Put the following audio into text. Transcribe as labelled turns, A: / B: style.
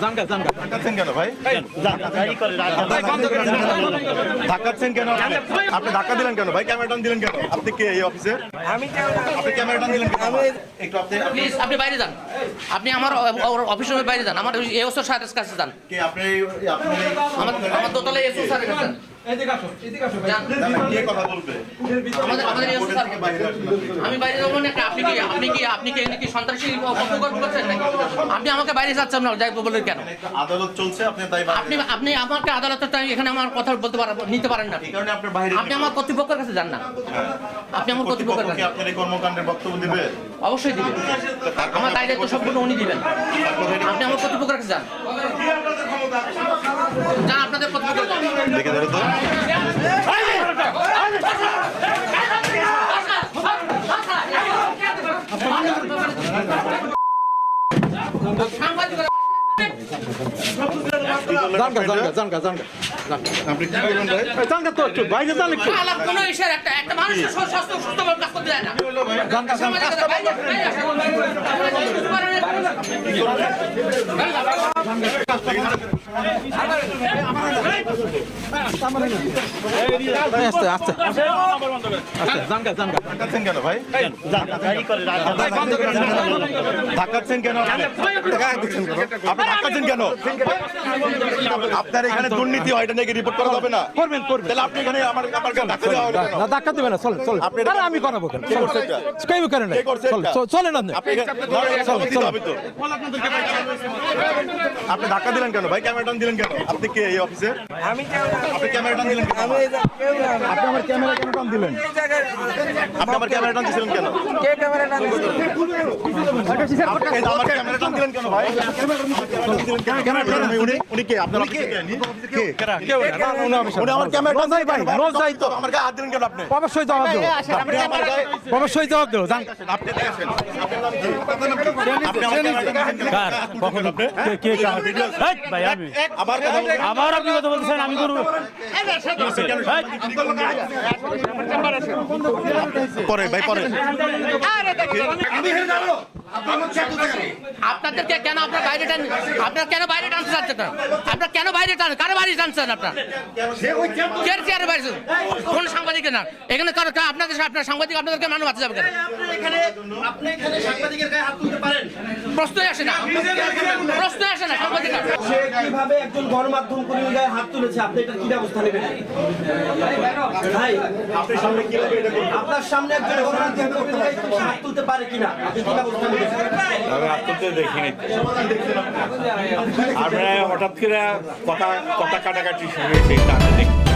A: ধাক্কাচ্ছেন কেন ভাই? ধাক্কাচ্ছেন কেন? আপনি ধাক্কা দিলেন কেন ভাই? ক্যামেরা টান দিলেন কেন? আপনি কে এই অফিসের? আপনি ক্যামেরা টান দিলেন কেন? একটু
B: প্লিজ আপনি বাইরে যান। আপনি আমার অফিসের বাইরে যান। আমার এসও স্যারের কাছে যান।
A: কে আপনি?
B: আমার দোতলায় এসও স্যারের কাছে যান।
A: কে কথা বলবে?
B: আমাদের এসও স্যার। আমি বাইরে যাবো না। আপনি কি সন্ত্রাসী অপকর্ম করছেন নাকি? আপনি আমাকে বাইরে যাচ্ছেন না যাই বলেন কেন?
A: আদালত চলছে, আপনি তাই
B: আপনি আমাকে আদালতে এখানে আমার কথা বলতে নিতে পারেন না।
A: এই কারণে আপনি বাইরে,
B: আপনি আমার কর্তৃপক্ষের কাছে যান না। আপনি আমার কর্তৃপক্ষের কাছে
A: আপনার এই কর্মকাণ্ডের বক্তব্য দিবে?
B: অবশ্যই দিবেন। আমার দায় দায়িত্ব সম্পূর্ণ উনি দিবেন। আপনি আমার কর্তৃপক্ষের কাছে যান। যান আপনাদের কর্তৃপক্ষের কাছে।
A: দেখে ধরো তো। আপনি কি করবেন ভাই?
C: জানগা তো একটু বাইরে যান একটু।
B: আলাপ কোনো ইশারা একটা মানুষের সুস্থভাবে কাজ করতে দেয় না।
C: আস্তে আস্তে
A: ধাক্কাচ্ছেন কেন ভাই? ধাক্কাচ্ছেন কেন? আপনি ধাক্কাচ্ছেন কেন? আপনার এখানে দুর্নীতি হয়, এটা নাকি রিপোর্ট করা যাবে না?
C: করবেন
A: তাহলে আপনি এখানে আমার ধাক্কা দেওয়া হবে কেন?
C: না ধাক্কা দিবেন না, চলেন চলেন।
A: আপনি এটা-
C: আরে আমি করাবো কেন?
A: কে করছে এটা?
C: কেউ করেন না,
A: কে করছে এটা?
C: চলেন আপনি।
A: আপনি দিতে হবে তো। আপনি ধাক্কা দিলেন কেন ভাই? ক্যামেরা টান দিলেন কেন? আপনি কে এই অফিসের? আপনি ক্যামেরা টান দিলেন কেন? আপনি আমার ক্যামেরা কেন টান দিলেন? আপনি আমার ক্যামেরা টান দিছিলেন কেন? আপনি আমার ক্যামেরা টান দিলেন কেন ভাই? উনি কে? আপনার অফিসে কে?
C: কেউ না, উনি
A: আমার ক্যামেরা টান দিলেন কেন ভাই?
C: রোজ যাই তো।
A: আমার গায়ে হাত দিলেন কেন আপনি?
C: অবশ্যই জবাব দেবো,
A: আপনি আমার গায়ে,
C: অবশ্যই জবাব দেবো। জান
A: আপনি দেখেন, আপনার নাম কি? আপনি আমার ক্যামেরা টান দিলেন কেন?
C: কার কখন কে ভাই আমি
A: আবার কথা বলবেন?
C: আবার আপনি কথা বলছেন আমি করব।
A: পরে ভাই পরে।
B: আপনাদেরকে কেন আপনার বাইরে কেন বাইরে টানতে চাচ্ছেন? আপনার কেন বাইরে কারো বাইরে টানছেন? আপনার কে বাইরে? কোন সাংবাদিকের না এখানে আপনার সাংবাদিক আপনাদেরকে মানুষ বাঁচতে যাবে কেন? প্রশ্নই আসে না, প্রশ্নই আসে না। সাংবাদিক
D: কিভাবে একজন গণমাধ্যম কর্মীর গায়ে হাত তুলেছে, আপনি এটা কি ব্যবস্থা নেবেন? ভাই আপনার সামনে একজন গণমাধ্যম কর্মীর গায়ে হাত তুলতে পারে কিনা, আপনি কি ব্যবস্থা নেবেন?
E: আমি আত্মহত্যা দেখিনি। আমরা হঠাৎ করে কথা কাটাকাটি শুরু হয়েছে।